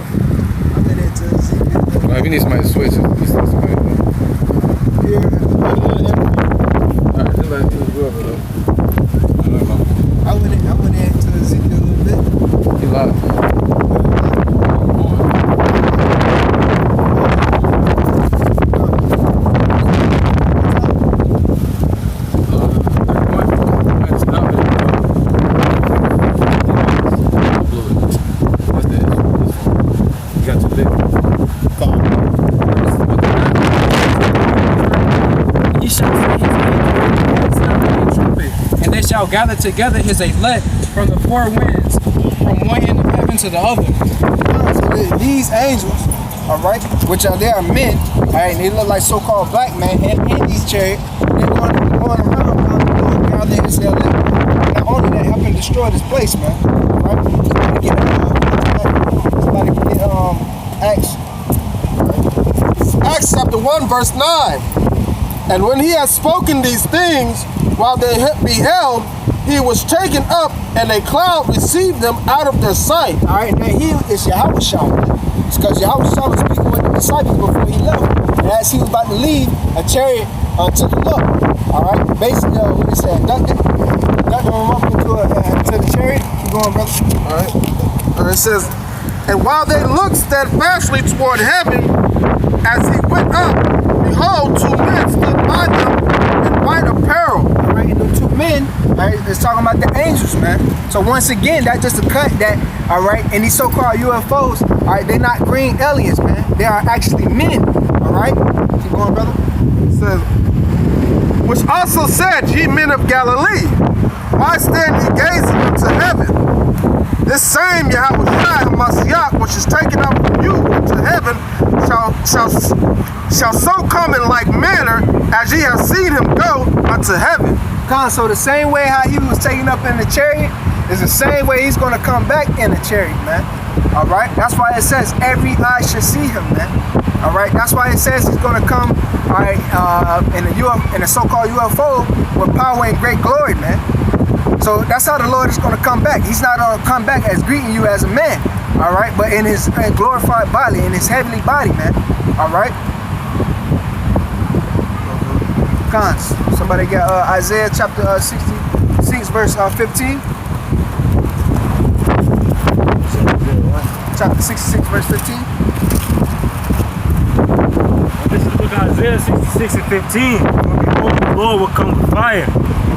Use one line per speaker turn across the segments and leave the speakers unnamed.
I'm in it to Ezekiel.
If you need somebody to switch, just let somebody know.
Yeah,
Alright, just let you go over though.
I went into Ezekiel a little bit.
He lied.
Shall gather together his elect from the four winds, from one end of heaven to the other.
So these angels, all right, they are men, all right, and they look like so-called black men in these chariots. They're going around gathering his elect. Not only that, helping destroy this place, man. Right? Somebody get Acts.
Acts chapter 1, verse 9. And when he had spoken these things, while they beheld, he was taken up, and a cloud received them out of their sight.
All right, now he is Yahweh Shah. It's because Yahweh Shah was speaking with the disciples before he left. And as he was about to leave, a chariot took him up. All right, basically, what he said, ducked him up into the chariot. Keep going, brother.
All right, it says, and while they looked steadfastly toward heaven, as he went up, behold, two men stood by them in white apparel.
All right, and the two men, all right, it's talking about the angels, man. So once again, that's just a cut that, all right, and these so-called UFOs, all right, they're not green aliens, man. They are actually men, all right? Keep going, brother.
It says, which also said, ye men of Galilee, why stand ye gazing into heaven? This same Yahweh Mashiach, which is taken up from you into heaven, shall so come in like manner as ye have seen him go unto heaven.
So the same way how he was taken up in the chariot is the same way he's going to come back in the chariot, man. All right, that's why it says every eye should see him, man. All right, that's why it says he's going to come, all right, in a so-called UFO with power and great glory, man. So that's how the Lord is going to come back. He's not going to come back as greeting you as a man, all right, but in his glorified body, in his heavenly body, man. All right. Somebody got Isaiah chapter 66, verse 15. Chapter 66, verse 15.
This is the book of Isaiah 66 and 15. Behold, the Lord will come with fire,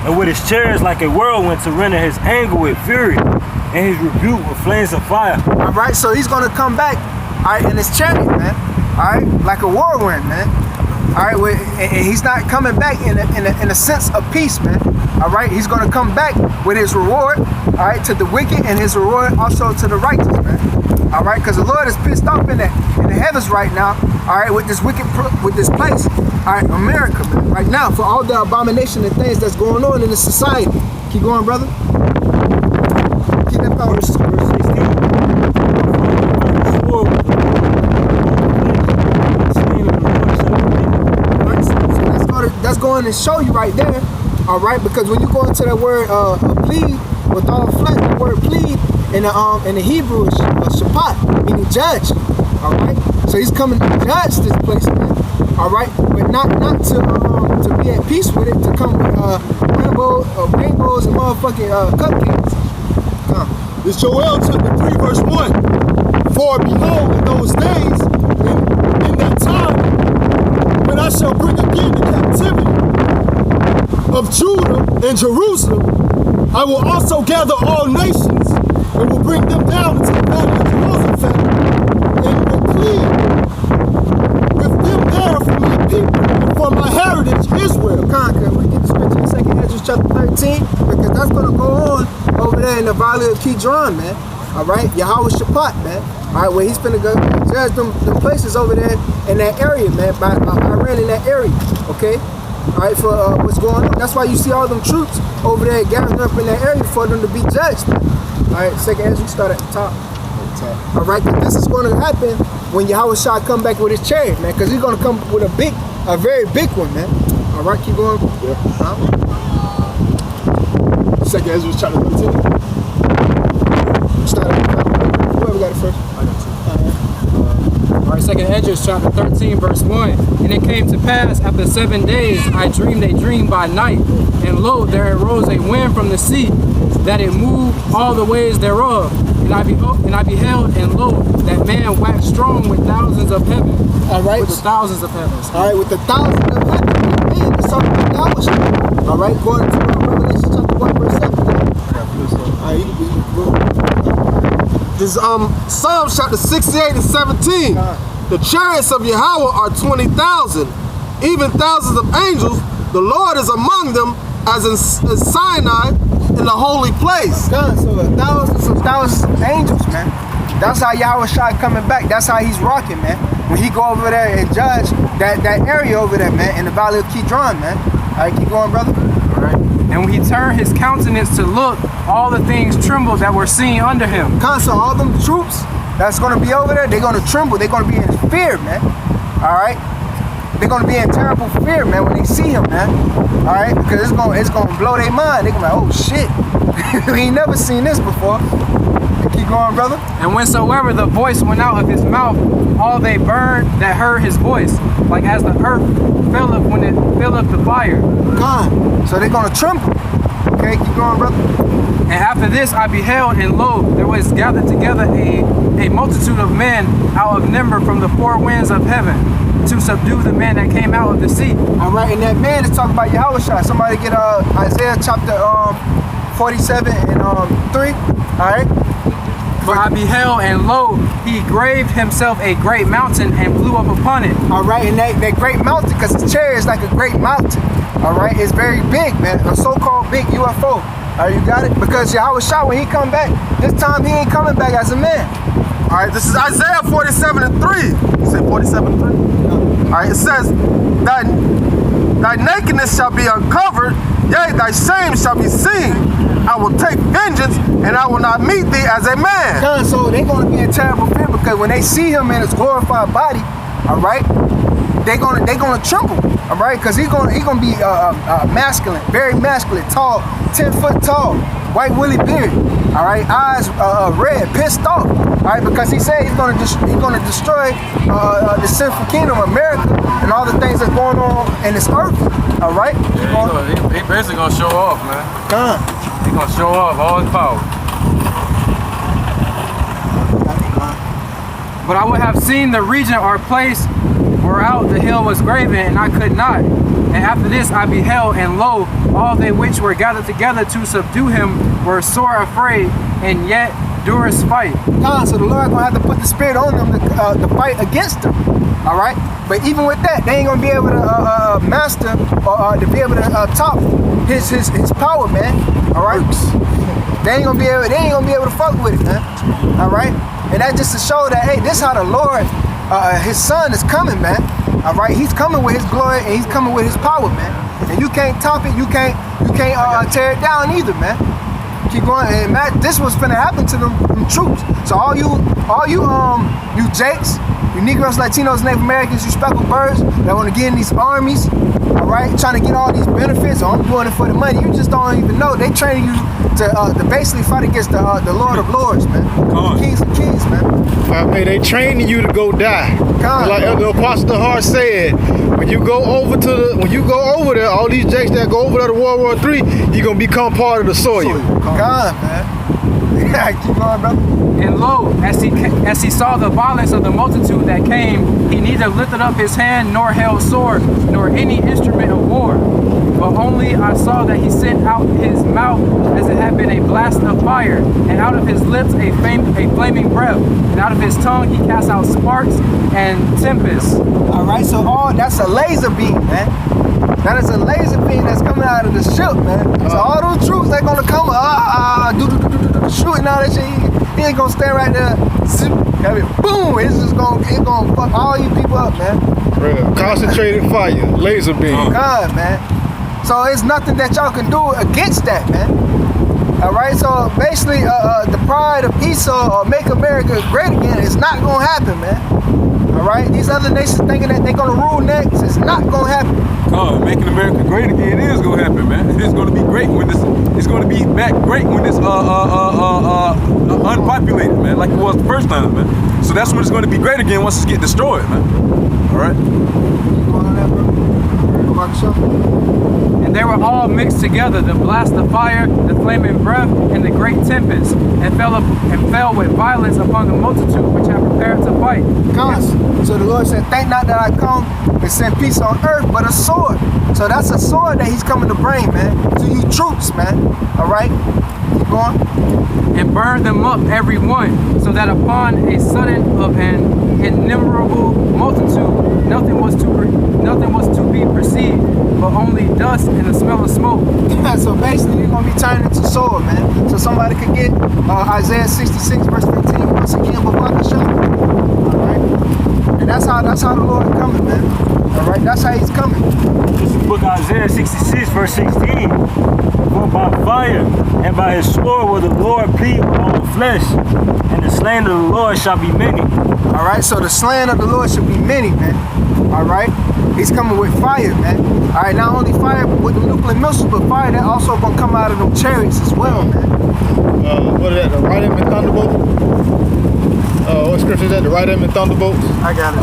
and with his chariots like a whirlwind to render his anger with fury, and his rebuke with flames of fire.
All right, so he's going to come back, all right, in his chariot, man. All right, like a whirlwind, man. All right, and he's not coming back in a sense of peace, man. All right, he's going to come back with his reward, all right, to the wicked, and his reward also to the righteous, man. All right, because the Lord is pissed off in the heavens right now, all right, with this place, all right, America, man, right now, for all the abomination and things that's going on in the society. Keep going, brother. Keep that power. Verse 16. That's going to show you right there, all right, because when you go into that word plead with all flesh, the word plead in the Hebrew is shapat, meaning judge, all right. So he's coming to judge this place, man, all right, but not to be at peace with it, to come with rainbows and motherfucking cupcakes.
It's Joel chapter 3, verse 1. For behold, in those days, in that time, when I shall bring again the captivity of Judah and Jerusalem, I will also gather all nations and will bring them down into the valley of Jehoshaphat, and will plead with them there for my people and for my heritage Israel.
We get the scripture in 2 Ezra chapter 13, because that's going to go on over there in the valley of Kidron, man. All right, Yahweh Shaphat, man. All right, where he's finna go judge them places over there in that area, man, by Iran in that area, okay? All right, for what's going on. That's why you see all them troops over there gathering up in that area for them to be judged, man. All right, 2 Ezra, start at the top. All right, this is going to happen when Yahweh Shah come back with his chariot, man, because he's going to come with a very big one, man. All right, keep going.
Yeah. 2 Ezra chapter 13.
Start at the top. Whoever got it first.
I got you.
2nd Esdras chapter 13, verse 1. And it came to pass after 7 days, I dreamed a dream by night, and lo, there arose a wind from the sea, that it moved all the ways thereof. And I beheld, and lo, that man waxed strong with thousands of heaven.
All right.
With the thousands of heavens.
All right, with the thousands of heaven. Man, it's talking about Yahweh. All right, according to Revelation chapter 1, verse 7. All right,
This Psalms chapter 68 and 17. The chariots of Yahweh are 20,000, even thousands of angels. The Lord is among them as in Sinai in the holy place.
God, so thousands of angels, man. That's how Yahweh Shai coming back. That's how he's rocking, man. When he go over there and judge that area over there, man, in the valley of Kidron, man. All right, keep going, brother.
All right. And when he turned his countenance to look, all the things trembled that were seen under him.
So all them troops that's going to be over there, they're going to tremble. They're going to be in fear, man. All right? They're going to be in terrible fear, man, when they see him, man. All right? Because it's going to blow their mind. They're going to be like, oh, shit. We ain't never seen this before. Keep going, brother.
And whensoever the voice went out of his mouth, all they burned that heard his voice, like as the earth filleth when it filleth the fire.
God. So they're going to tremble. Okay, keep going, brother.
And after this I beheld, and lo, there was gathered together a multitude of men out of number from the four winds of heaven, to subdue the man that came out of the sea.
All right, and that man is talking about Yahweh Shai. Somebody get Isaiah chapter 47 and 3. All right.
For I beheld, and lo, he graved himself a great mountain and flew up upon it.
All right, and that great mountain, because his chariot is like a great mountain. All right, it's very big, man. A so-called big UFO. All right, you got it? Because Yahweh Shai, when he come back, this time he ain't coming back as a man.
All right, this is Isaiah 47 and 3. You say 47 and 3? All right, it says, Thy nakedness shall be uncovered, yea, thy shame shall be seen. I will take vengeance, and I will not meet thee as a man.
God, so they're going to be in terrible fear, because when they see him in his glorified body, all right, they're gonna tremble, all right, because he's gonna be masculine, very masculine, tall, 10 foot tall, white woolly beard, all right, eyes red, pissed off, all right, because he said he's gonna destroy the sinful kingdom of America and all the things that's going on in this earth, all right.
Yeah, he basically gonna show off, man.
God.
He gonna show off all his power.
But I would have seen the region or place whereout the hill was graven, and I could not. And after this I beheld, and lo, all they which were gathered together to subdue him were sore afraid, and yet durst fight.
God, so the Lord gonna have to put the spirit on them to fight against them. All right, but even with that, they ain't gonna be able to master or to be able to top his power, man. All right, they ain't gonna be able to fuck with it, man. All right, and that's just to show that, hey, this how the Lord, his son is coming, man. All right, he's coming with his glory and he's coming with his power, man. And you can't top it, you can't tear it down either, man. Keep going, and Matt, this was finna happen to them troops. So all you Jakes, you Negroes, Latinos, Native Americans, you speckled birds that want to get in these armies, all right, trying to get all these benefits. Oh, I'm doing it for the money. You just don't even know. They training you to basically fight against the Lord of Lords, man. Kings of Kings, man.
Hey, they training you to go die. Like the Apostle Hart said, when you go over there, all these Jakes that go over there to World War III, you're gonna become part of the soil.
God, man. Yeah, keep going, brother.
And lo, as he saw the violence of the multitude that came, he neither lifted up his hand, nor held sword, nor any instrument of war. But only I saw that he sent out his mouth as it had been a blast of fire, and out of his lips a flaming breath, and out of his tongue he cast out sparks and tempests.
All right, so that's a laser beam, man. That is a laser beam that's coming out of the ship, man. So all those troops, they're gonna come, shooting all that shit. He ain't gonna stand right there, boom, it's gonna fuck all you people up, man.
Real. Concentrated fire, laser beam.
God, man. So it's nothing that y'all can do against that, man. All right, so basically, the pride of Esau or make America great again is not gonna happen, man. All right, these other nations thinking that they're gonna rule next. It's not gonna happen.
God, making America great again is gonna happen, man. It's gonna be great when this. It's gonna be back great when it's unpopulated, man, like it was the first time, man. So that's when it's gonna be great again once it's get destroyed, man. All right.
And they were all mixed together, the blast of fire, the flaming breath, and the great tempest, and fell with violence upon the multitude which had prepared to fight.
So the Lord said, think not that I come and send peace on earth, but a sword. So that's a sword that he's coming to bring, man, to you troops, man. All right? Keep going.
And burned them up every one, so that upon a sudden of an innumerable multitude, nothing was to be perceived, but only dust and the smell of smoke.
So basically, you're gonna be turned into sword, man. So somebody could get Isaiah 66 verse 15 once again, but All right, and that's how the Lord is coming, man. All right, that's how he's coming.
This is book Isaiah 66 verse 16. For by fire and by his sword will the Lord plead with all flesh, and the slain of the Lord shall be many.
All right, so the slain of the Lord should be many, man. All right, he's coming with fire, man. All right, not only fire with the nuclear missiles, but fire that also gonna come out of them chariots as well, man.
What is that? The right hand and thunderbolt. What scripture is that? The right hand and thunderbolts.
I got it.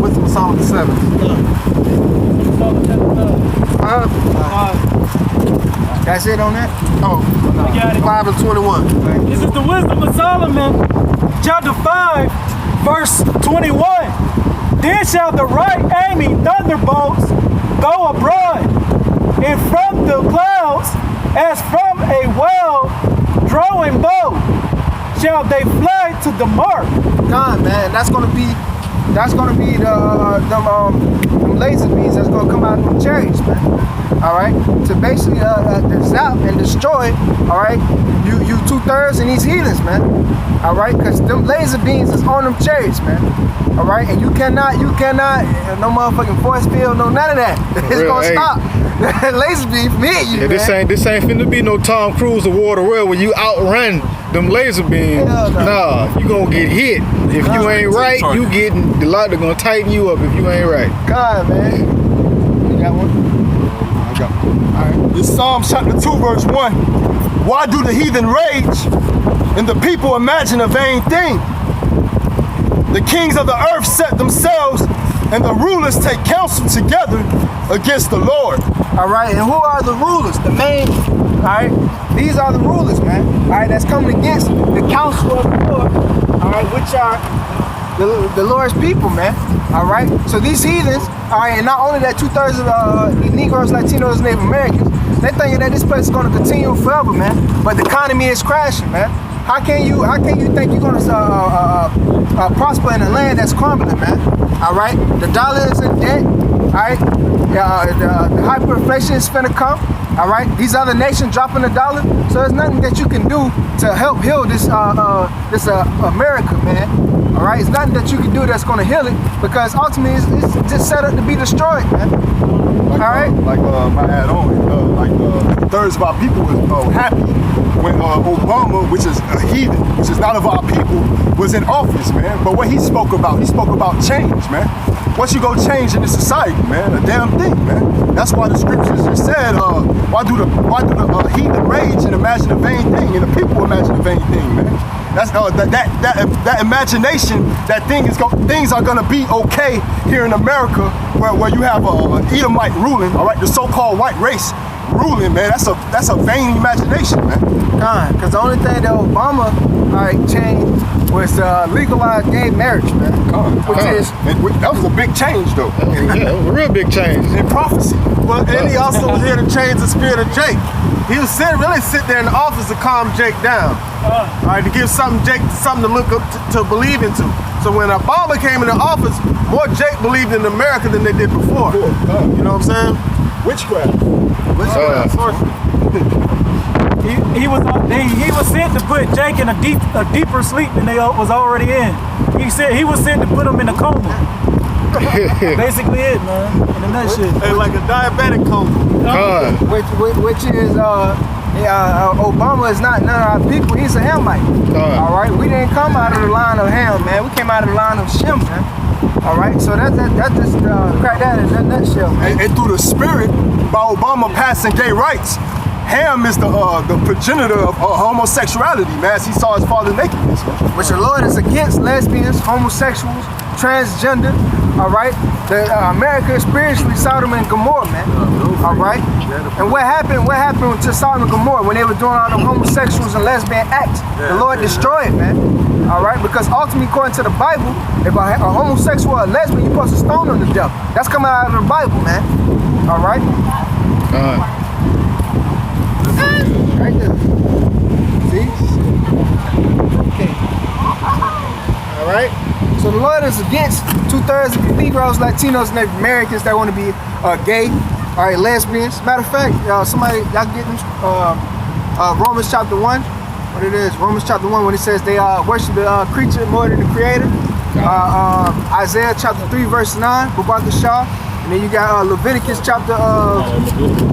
Wisdom of Solomon 7.
That's it on that?
Oh, no. 5 and 21.
This is the Wisdom of Solomon, chapter 5, verse 21. Then shall the right aiming thunderbolts go abroad, and from the clouds, as from a well-drawing bow, shall they fly to the mark.
God, man, that's gonna be them laser beams that's gonna come out of them chariots, man. All right, to basically zap and destroy. All right, you 2/3 in these heathens, man. All right, because them laser beams is on them chariots, man. All right, and you cannot, no motherfucking force field, no none of that. It's gonna stop. Laser beam from hitting you,
Yeah,
man.
this ain't finna be no Tom Cruise or War of the World where you outrun them laser beams.
Hell no.
Nah, you gonna get hit. If you ain't right, you getting the light gonna tighten you up if you ain't right.
God, man. You got one?
I got one. All right. This Psalm chapter 2 verse 1. Why do the heathen rage and the people imagine a vain thing? The kings of the earth set themselves and the rulers take counsel together against the Lord.
All right, and who are the rulers? The main, all right? These are the rulers, man. All right, that's coming against the counsel of the Lord, all right, which are the Lord's people, man. All right, so these heathens, all right, and not only that, 2/3 of the Negroes, Latinos, and Native Americans, they're thinking that this place is going to continue forever, man. But the economy is crashing, man. How can you think you're going to prosper in a land that's crumbling, man? All right, the dollar is in debt. All right, the hyperinflation is finna come. All right, these other nations dropping the dollar, so there's nothing that you can do to help heal this America, man. All right, it's nothing that you can do that's gonna heal it, because ultimately it's just set up to be destroyed, man.
Like,
all right,
my add on, like 2/3 of our people was happy when Obama, which is a heathen, which is not of our people, was in office, man. But what he spoke about change, man. What you go change in this society, man? A damn thing, man. That's why the scriptures just said, why do the heathen rage and imagine a vain thing, and the people imagine a vain thing, man. That's that imagination that things are gonna be okay here in America, where you have an Edomite ruling, all right, the so-called white race ruling, man. That's a vain imagination, man.
because the only thing that Obama, all right, changed was legalized gay marriage, man.
That was a big change, though.
Yeah, it was a real big change.
In prophecy.
Well, and he also was here to change the spirit of Jake. He was really sit there in the office to calm Jake down. All right, to give Jake something to look up to believe into. So when Obama came into office, more Jake believed in America than they did before. You know what I'm saying?
Witchcraft.
He was sent to put Jake in a deeper sleep than they was already in. He was sent to put him in a coma. Basically it, man. In a nutshell.
Hey, like a diabetic coma.
Which is Obama is not none of our people. He's a Hamite. All right, we didn't come out of the line of Ham, man. We came out of the line of Shem, man. All right, so that just crack that in a nutshell, man.
And through the spirit, by Obama passing gay rights, Ham is the progenitor of homosexuality, man. As he saw his father nakedness, man.
Which the Lord is against lesbians, homosexuals, transgender. All right, America is spiritually Sodom and Gomorrah, man. All right, and what happened to Sodom and Gomorrah when they were doing all the homosexuals and lesbian acts? The Lord destroyed it, man. All right, because ultimately, according to the Bible, if a homosexual or a lesbian, you're supposed to stone them to death. That's coming out of the Bible, man. All right. Right there. See? Okay. All right. So the Lord is against 2/3 of Negroes, Latinos, and Native Americans that want to be gay, all right, lesbians. Matter of fact, somebody, y'all get them Romans chapter 1. What it is? Romans chapter 1 when it says they worship the creature more than the creator. Isaiah chapter 3 verse 9, Bubaka Shah. And then you got Leviticus chapter all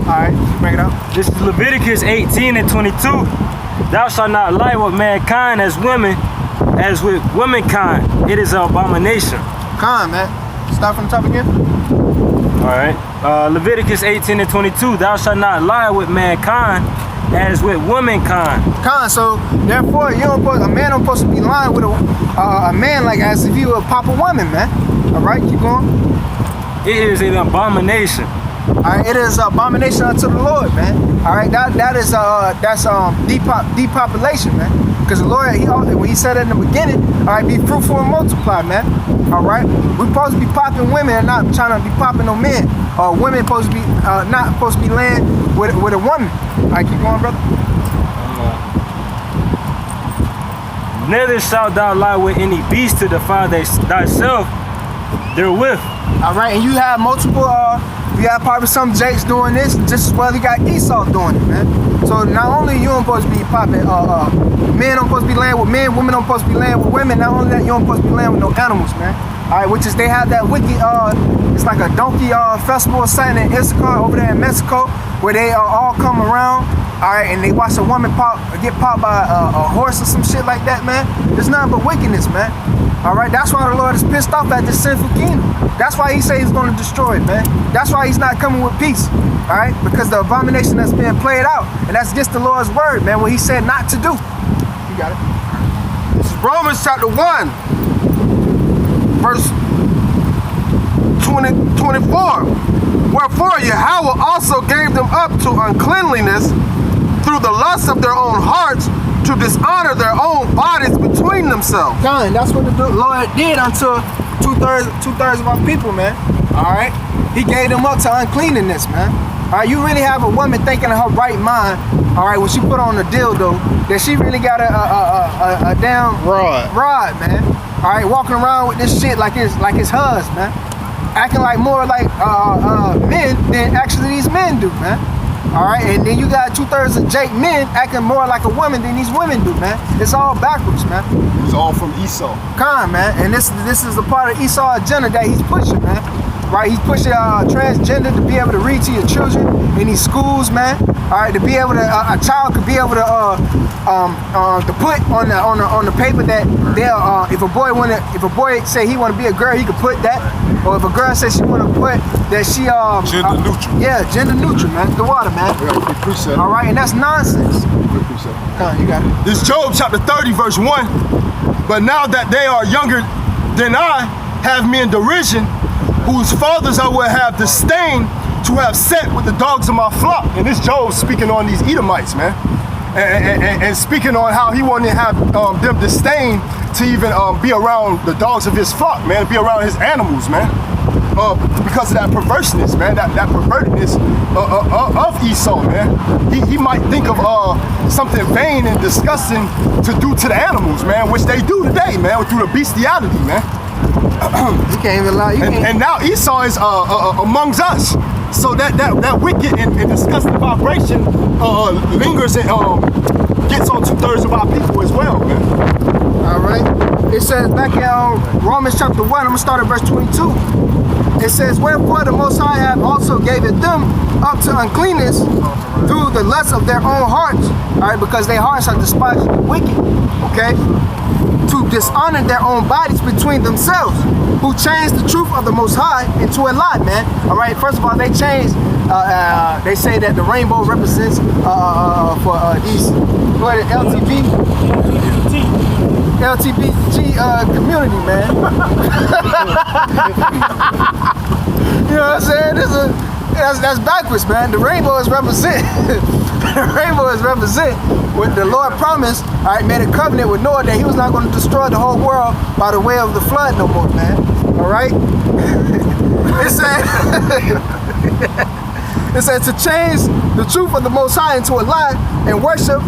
right, bring it up.
This is Leviticus 18 and 22. Thou shalt not lie with mankind as women, as with womankind. It is an abomination.
Con, man. Start from the top again.
All right. Leviticus 18 and 22. Thou shalt not lie with mankind as with womankind.
Con, so therefore a man don't supposed to be lying with a man like as if you would pop a woman, man. All right, keep going.
It is an abomination.
All right, it is an abomination unto the Lord, man. All right, that's depopulation, man. Because the Lord, when he said it in the beginning, all right, be fruitful and multiply, man. All right, we're supposed to be popping women and not trying to be popping no men. Women supposed to be not supposed to be laying with a woman. All right, keep going, brother.
Neither shalt thou lie with any beast to defile thyself therewith.
All right, and you have multiple, you have probably some Jakes doing this, just as well you got Esau doing it, man. So not only you don't supposed to be popping, men don't supposed to be laying with men, women don't supposed to be laying with women, not only that, you don't supposed to be laying with no animals, man. All right, which is they have that wicked, it's like a donkey festival or something in Issachar over there in Mexico, where they all come around, all right, and they watch a woman get popped by a horse or some shit like that, man. There's nothing but wickedness, man. All right, that's why the Lord is pissed off at this sinful kingdom. That's why he says he's going to destroy it, man. That's why he's not coming with peace, all right? Because the abomination that's being played out, and that's against the Lord's word, man, what he said not to do. You got it.
This is Romans chapter 1, verse 24. Wherefore Yahweh also gave them up to uncleanliness through the lust of their own hearts, to dishonor their own bodies between themselves.
Done. That's what the Lord did unto two-thirds of our people, man. All right? He gave them up to uncleanness, man. All right, you really have a woman thinking in her right mind, all right, when she put on a dildo, that she really got a damn rod, man. All right, walking around with this shit like it's hers, man. Acting like more like men than actually these men do, man. All right, and then you got 2/3 of Jake men acting more like a woman than these women do, man. It's all backwards, man.
It's all from Esau.
Con, man, and this is a part of Esau agenda that he's pushing, man. Right, he's pushing transgender to be able to read to your children in these schools, man. All right, to be able to a child could be able to put on the paper that they'll if a boy say he want to be a girl, he could put that. Or if a girl says she want to put that she
gender neutral.
Yeah, gender neutral, man. The water, man. All right, and that's nonsense. Come on, you got it.
This Job chapter 30 verse 1. But now that they are younger than I, have me in derision, whose fathers I would have disdained to have set with the dogs of my flock. And this Job speaking on these Edomites, man. And speaking on how he wanted to have them disdain to even be around the dogs of his flock, man, be around his animals, man. Because of that perverseness, man, that pervertedness of Esau, man. He might think of something vain and disgusting to do to the animals, man, which they do today, man, through the bestiality, man.
You can't even lie.
And now Esau is amongst us. So that wicked and disgusting vibration lingers and gets on 2/3 of our people as well, man.
All right. It says back in Romans chapter 1, I'm going to start at verse 22. It says, wherefore the Most High have also given them up to uncleanness through the lust of their own hearts, all right, because their hearts are despised and wicked, okay, to dishonor their own bodies between themselves, who changed the truth of the Most High into a lie, man. All right, first of all, they changed, they say that the rainbow represents for these, what is it, LTBG community, man. You know what I'm saying? That's backwards, man. The rainbow is represent. The rainbow is represent what the Lord promised. All right, made a covenant with Noah that he was not going to destroy the whole world by the way of the flood no more, man. All right. It said, it said to change the truth of the Most High into a lie and worship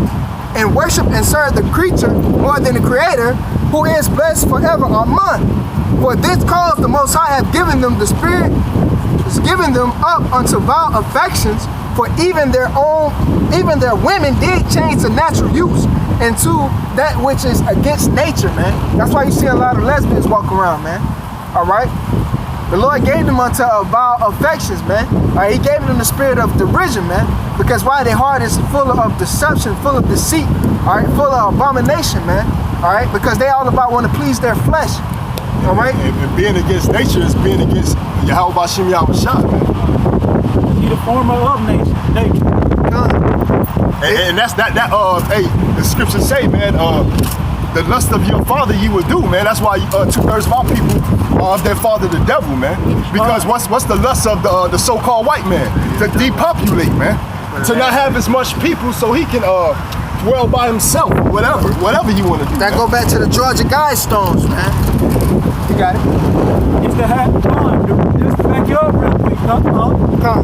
and serve the creature more than the Creator, who is blessed forever. Amen. For this cause the Most High hath given them the Spirit, has given them up unto vile affections, for even their women did change the natural use into that which is against nature, man. That's why you see a lot of lesbians walk around, man. All right? The Lord gave them unto vile affections, man. All right? He gave them the spirit of derision, man. Because why? Their heart is full of deception, full of deceit, all right? Full of abomination, man. All right? Because they all about want to please their flesh. All right?
And being against nature is being against Yahweh Bashim Yahushua, man.
He the former of nature.
And that's hey, the scriptures say, man, the lust of your father you will do, man. That's why 2/3 of our people are of their father the devil, man. Because what's the lust of the so-called white man? To depopulate, man. To not have as much people so he can dwell by himself, whatever you want to do.
That go back to the Georgia Guidestones, man. You got it.
It's to have time. Just to back you up real quick.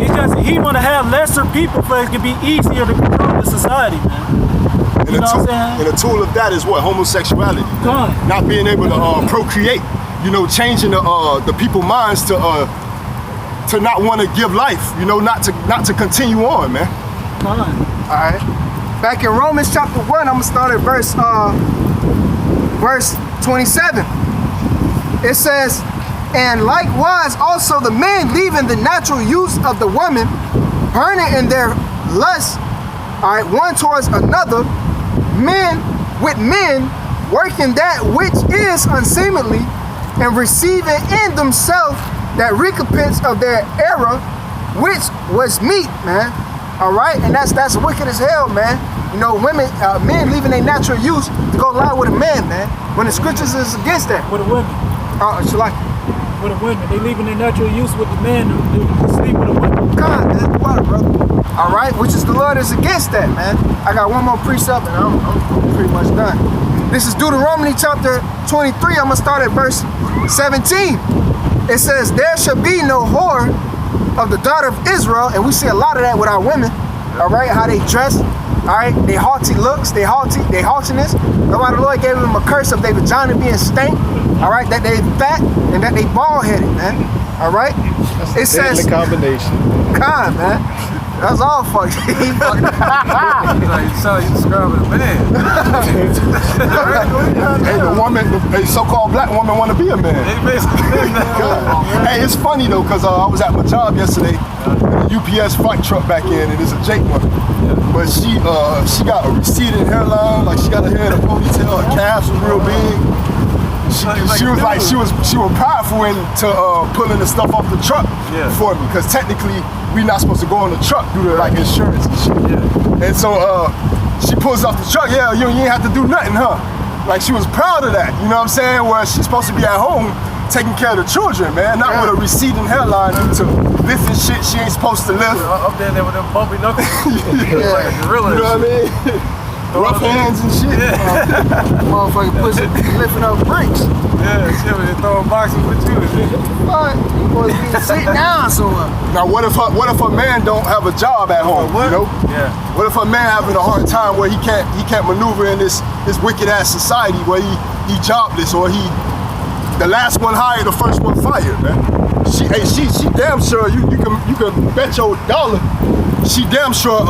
It's just he want to have lesser people for it to be easier to control the society, man.
And a tool of that is what? Homosexuality. Not being able to procreate. You know, changing the people's minds to not want to give life. You know, not to continue on, man.
All right. Back in Romans chapter 1, I'm gonna start at verse 27. It says, and likewise also the men leaving the natural use of the woman, burning in their lust, all right, one towards another, men with men working that which is unseemly, and receiving in themselves that recompense of their error, which was meat, man. All right, and that's wicked as hell, man. You know, women, men leaving their natural use to go lie with a man, man. When the scriptures is against that.
With a woman. With a woman, they leaving their natural use with the man to sleep with a woman.
God, that's the water, brother. All right, which is the Lord is against that, man. I got one more precept and I'm pretty much done. This is Deuteronomy chapter 23. I'm gonna start at verse 17. It says, there shall be no whore of the daughter of Israel, and we see a lot of that with our women. All right, how they dress. All right, they haughty looks, they haughtiness. That's why the Lord gave them a curse of their vagina being stank. All right, that they fat and that they bald-headed, man. All right, it says
the combination.
God, man, that's all fucked. He fucked.
So you describing a man.
Hey, the woman, the so-called black woman want to be a man. Hey, it's funny though, cause I was at my job yesterday. The UPS freight truck back in, and it's a Jake one. But she got a receding hairline, like she got her hair in a ponytail, her calves was real big. She was prideful into pulling the stuff off the truck for me, because technically we not supposed to go on the truck due to like insurance and shit. And so she pulls off the truck. Yeah, you ain't have to do nothing, huh? Like she was proud of that. You know what I'm saying? Where she's supposed to be at home taking care of the children, man, not with a receding hairline due to lifting shit she ain't supposed to lift.
Up there with them bumpy knuckles. Like a gorilla.
You know what I mean? Rough hands and shit.
Motherfucking pussy lifting up bricks.
Yeah, shit, when they throwing boxes with you.
What? You supposed to be sitting down somewhere.
Now, what if a man don't have a job at home? You know?
Yeah.
What if a man having a hard time where he can't maneuver in this wicked ass society where he jobless, or the last one hired, the first one fired, man? she damn sure you can bet your dollar. She damn sure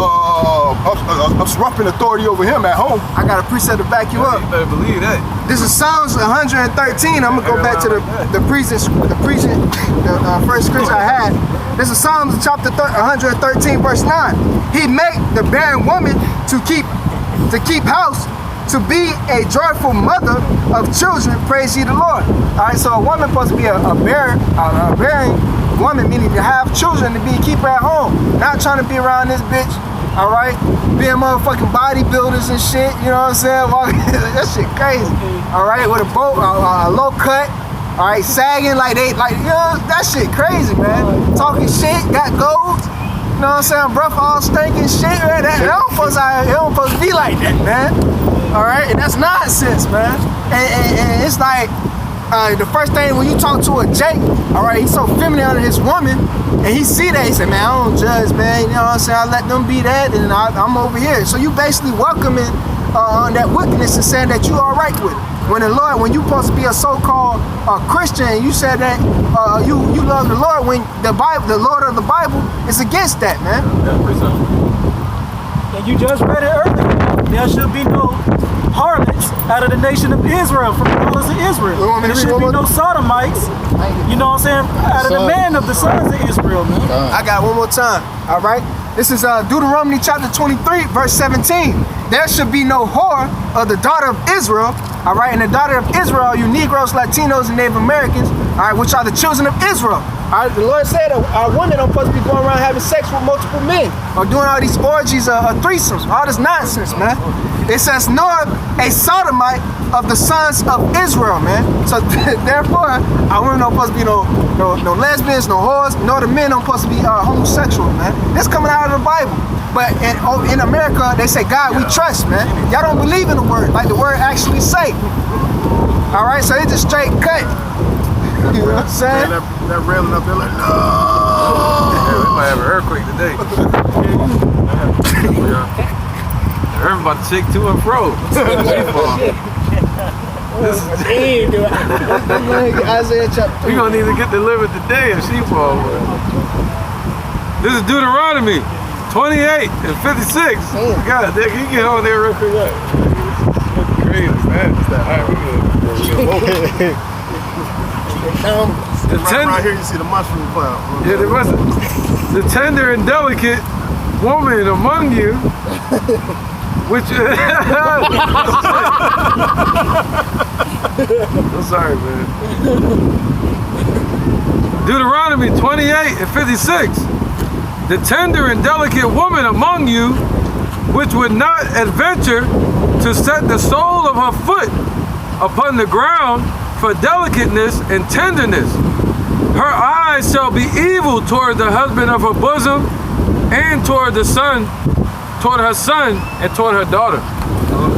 usurping authority over him at home.
I got a precept to back you up.
You better believe that.
This is Psalms 113. I'm gonna go back to the first scripture I had. This is Psalms chapter 113, verse 9. He make the barren woman to keep house, to be a joyful mother of children. Praise ye the Lord. All right, so a woman supposed to be a bearing woman, meaning to have children, to be a keeper at home, not trying to be around this bitch. All right, being motherfucking bodybuilders and shit. You know what I'm saying? That shit crazy. All right, with a low cut. All right, sagging like you know, that shit crazy, man. Talking shit, got goals. You know what I'm saying? Breath all stinking shit. Man. It don't supposed to be like that, man. All right, and that's nonsense, man. And it's like the first thing when you talk to a Jake, all right, he's so feminine under his woman, and he see that, he say, man, I don't judge, man. You know what I'm saying? I let them be that, and I'm over here. So you basically welcoming that wickedness and saying that you all right with it. When you supposed to be a so-called Christian, you said that you love the Lord, when the Lord of the Bible is against that, man.
And you just read it earlier. There should be no harlots out of the nation of Israel, from the daughters of Israel. There should be no sodomites, you know what I'm saying, out of the man of the sons of Israel, man.
I got one more time, all right? This is Deuteronomy chapter 23, verse 17. There should be no whore of the daughter of Israel, all right? And the daughter of Israel, you Negroes, Latinos, and Native Americans, all right, which are the children of Israel. All right, the Lord said our women are supposed to be going around having sex with multiple men, or doing all these orgies or threesomes, all this nonsense, man. It says, nor a sodomite of the sons of Israel, man. So therefore, our women don't supposed to be no lesbians, no whores, nor the men don't supposed to be homosexual, man. This coming out of the Bible. But in America, they say, God, we trust, man. Y'all don't believe in the word, like the word actually say. All right, so it's just straight cut. You know what I'm saying?
They're railing up there like, no.
We might have an earthquake today. Earth about to shake to and fro.
Isaiah chapter 3.
We're gonna need to get delivered today if she fall. This is Deuteronomy 28 and 56. God, can you get on there real quick? Crazy, man. Alright, we good.
Right here you see the mushroom cloud.
Yeah, there was the tender and delicate woman among you, which I'm sorry, man. Deuteronomy 28 and 56. The tender and delicate woman among you, which would not adventure to set the sole of her foot upon the ground for delicateness and tenderness. Her eyes shall be evil toward the husband of her bosom, and toward her son, and toward her daughter.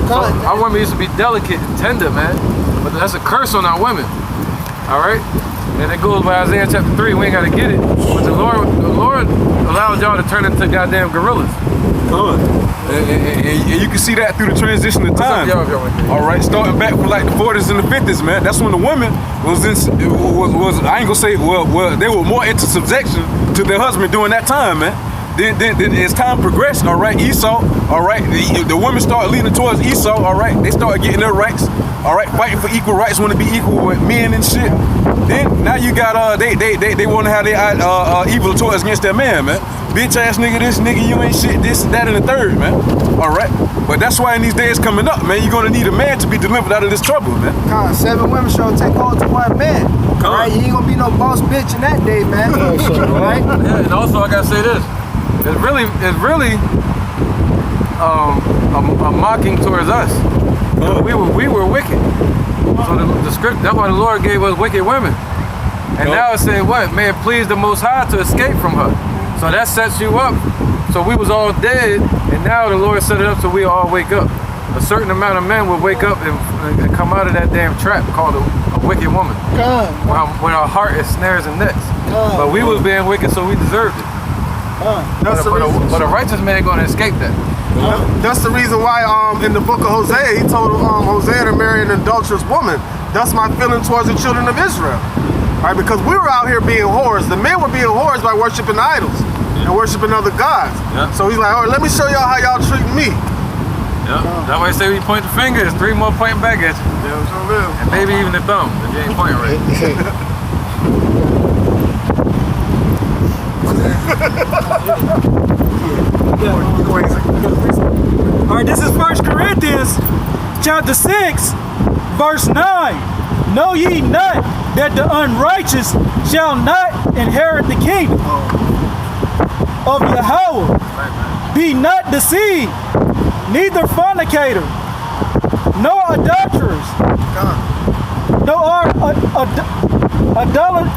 So our women used to be delicate and tender, man. But that's a curse on our women. All right? And it goes by Isaiah chapter 3. We ain't got to get it. But the Lord allowed y'all to turn into goddamn gorillas.
And you can see that through the transition of time. All right, starting back from like the 40s and the 50s, man. That's when the women was I ain't gonna say well they were more into subjection to their husband during that time, man. Then as time progressed, all right, Esau, all right, the women started leaning towards Esau, all right. They started getting their rights, all right, fighting for equal rights, want to be equal with men and shit. Then now you got they want to have their evil towards against their man, man. Bitch ass nigga, this nigga, you ain't shit, this, that, and the third, man. All right, but that's why in these days coming up, man, you're gonna need a man to be delivered out of this trouble, man.
7 women show take hold to 1 man. All right, you ain't gonna be no boss bitch in that day, man. All right.
Yeah, and also I gotta say this. It's really a mocking towards us. We were wicked. So the script, that's why the Lord gave us wicked women. And now it said what? May it please the Most High to escape from her. So that sets you up. So we was all dead, and now the Lord set it up so we all wake up. A certain amount of men will wake up and come out of that damn trap called a wicked woman. When our heart is snares and nets. But we was being wicked, so we deserved it. But a righteous man gonna escape that.
That's the reason why in the book of Hosea, he told Hosea to marry an adulterous woman. That's my feeling towards the children of Israel. Right? Because we were out here being whores. The men were being whores by worshiping idols and worshiping other gods.
Yeah.
So he's like, all right, let me show y'all how y'all treat me.
Yeah. That's why I say we point the finger, there's 3 more pointing back at you.
Yeah, so real.
And maybe even the thumb, if you ain't pointing right.
All right, this is 1 Corinthians chapter 6, verse 9. Know ye not that the unrighteous shall not inherit the kingdom of Yahweh? Be not deceived, neither fornicator, nor adulterers, nor idolaters,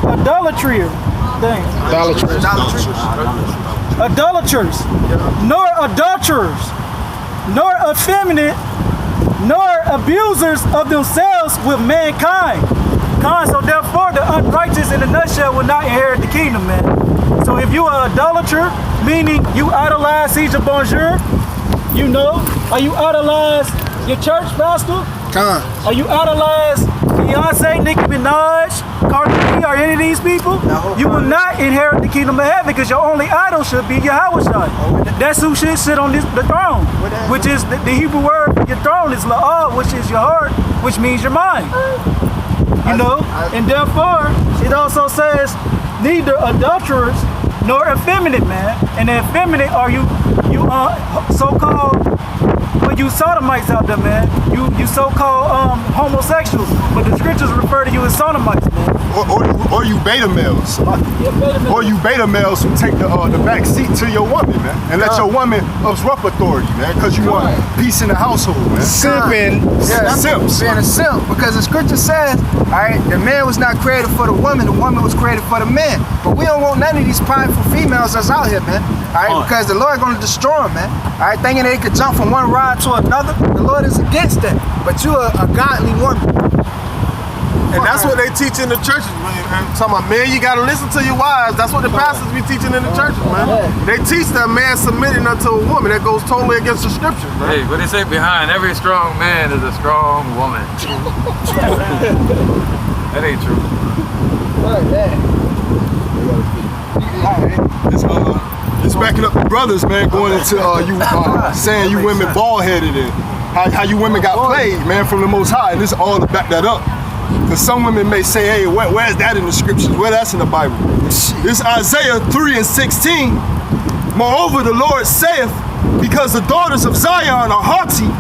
nor adulterers, nor effeminate, nor abusers of themselves with mankind. So therefore, the unrighteous in a nutshell will not inherit the kingdom, man. So if you are an idolater, meaning you idolize Caesar Bonjour, you know, or you idolize your church pastor, or you idolize Beyonce, Nicki Minaj, Cardi B, or any of these people, you will not inherit the kingdom of heaven, because your only idol should be Yahweh. That's who should sit on the throne, which is the Hebrew word for your throne is la'ah, which is your heart, which means your mind. You know, and therefore it also says neither adulterers nor effeminate, man. And the effeminate are you so-called, well, you sodomites out there, man. You so-called homosexuals, but the scriptures refer to you as sodomites, man.
Or you beta males. Or you beta males who take the back seat to your woman, man, and let your woman usurp authority, man, because you want peace in the household, man.
Simping. Yeah,
simps.
Being a simp, because the scripture says, all right, the man was not created for the woman was created for the man. But we don't want none of these prideful females that's out here, man. All right, because the Lord going to destroy them, man. All right, thinking they could jump from one rod to another, the Lord is against that. But you are a godly woman.
And that's what they teach in the churches, man. Talking about, man, you gotta listen to your wives. That's what the pastors be teaching in the churches, man. They teach that man submitting unto a woman. That goes totally against the scriptures, man.
Hey, what they say, behind every strong man is a strong woman. That ain't true.
It's backing up the brothers, man, going into you saying you women ball-headed and how you women got played, man, from the Most High. And this is all to back that up. Because some women may say, hey, where's that in the scriptures? Where that's in the Bible? This Isaiah 3:16. Moreover, the Lord saith, because the daughters of Zion are haughty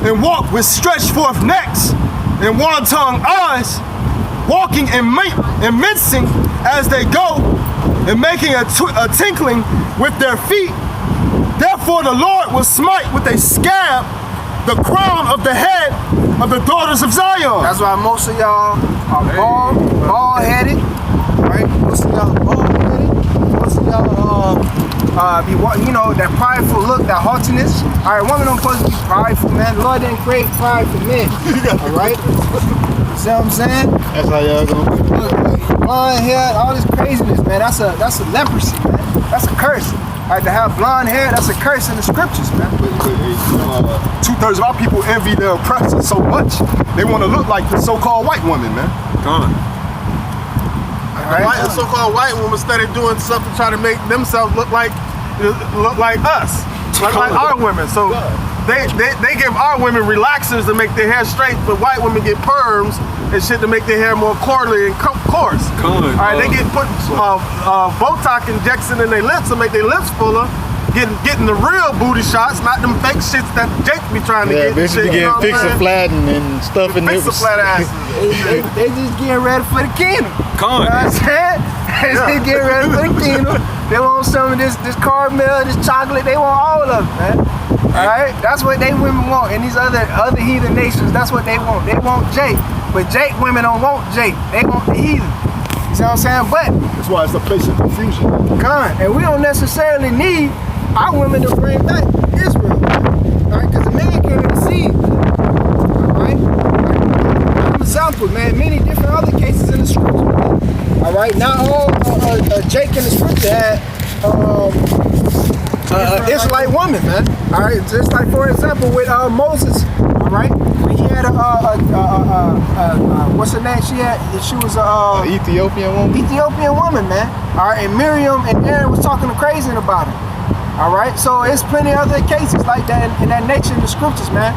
and walk with stretched forth necks and wanton eyes, walking and mincing as they go, and making a tinkling with their feet. Therefore the Lord will smite with a scab the crown of the head of the daughters of Zion.
That's why most of y'all are bald-headed, right? Most of y'all are bald-headed. Most of y'all that prideful look, that haughtiness. All right, women don't supposed to be prideful, man. The Lord didn't create pride for men. All right? You see what I'm saying?
That's how y'all gonna
Look, blonde hair, all this craziness, man. That's a leprosy, man. That's a curse. Like, to have blonde hair, that's a curse in the scriptures, man.
2/3 of our people envy their oppressors so much, they want to look like the so-called white woman, man.
The so-called white women started doing stuff to try to make themselves look like us, like our women. So they give our women relaxers to make their hair straight, but white women get perms and shit to make their hair more curly and coarse. All right, they get put Botox injections in their lips to make their lips fuller, getting the real booty shots, not them fake shits that Jake be trying to get.
Yeah, bitches be getting fixed flattened and stuff in there.
Flat asses.
They just getting ready for the kingdom. You know what I'm saying? They just getting ready for the kingdom. They want some of this caramel, this chocolate. They want all of it, man. All right, that's what they women want. And these other heathen nations, that's what they want. They want Jake, but Jake women don't want Jake. They want the heathen. You see what I'm saying? But
that's why it's a place of confusion.
And we don't necessarily need our women to bring back Israel, all right? Because the man can't intercede, all right? For example, man, many different other cases in the scripture, man. All right? Not all Jake in the scripture had Israelite woman, man. All right, just like for example with Moses, all right, when he had had what's her name? She was a
Ethiopian woman.
Ethiopian woman, man. All right, and Miriam and Aaron was talking crazy about it. All right, so it's plenty of other cases like that in that nature in the scriptures, man.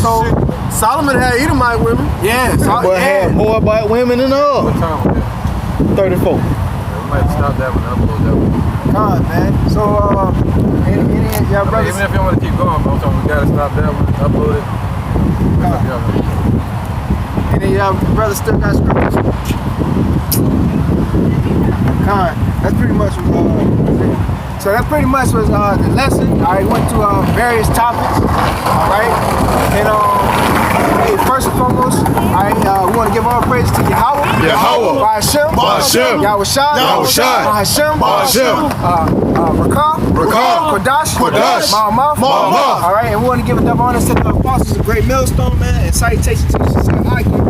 So
Solomon had Edomite women.
yeah,
But had more about women than us.
What time was that?
34.
We might stop that one, upload that one.
God, man. So any y'all brothers?
Even if you want to keep going, but we gotta stop that one, upload it.
Any y'all brothers still got scriptures? God, that's pretty much so that pretty much was the lesson. I went to various topics. All right, and hey, first and foremost, we want to give all praise to Yahweh.
Yahweh.
Ba'ashem.
Ba'ashem.
Yahushua.
Yahushua.
Ba'ashem.
Ba'ashem.
Rakah.
Quadash.
Quadash. Ma'amah. All right, and we want to give a double honor to the apostles of Great Millstone, man, and salutation to the icon.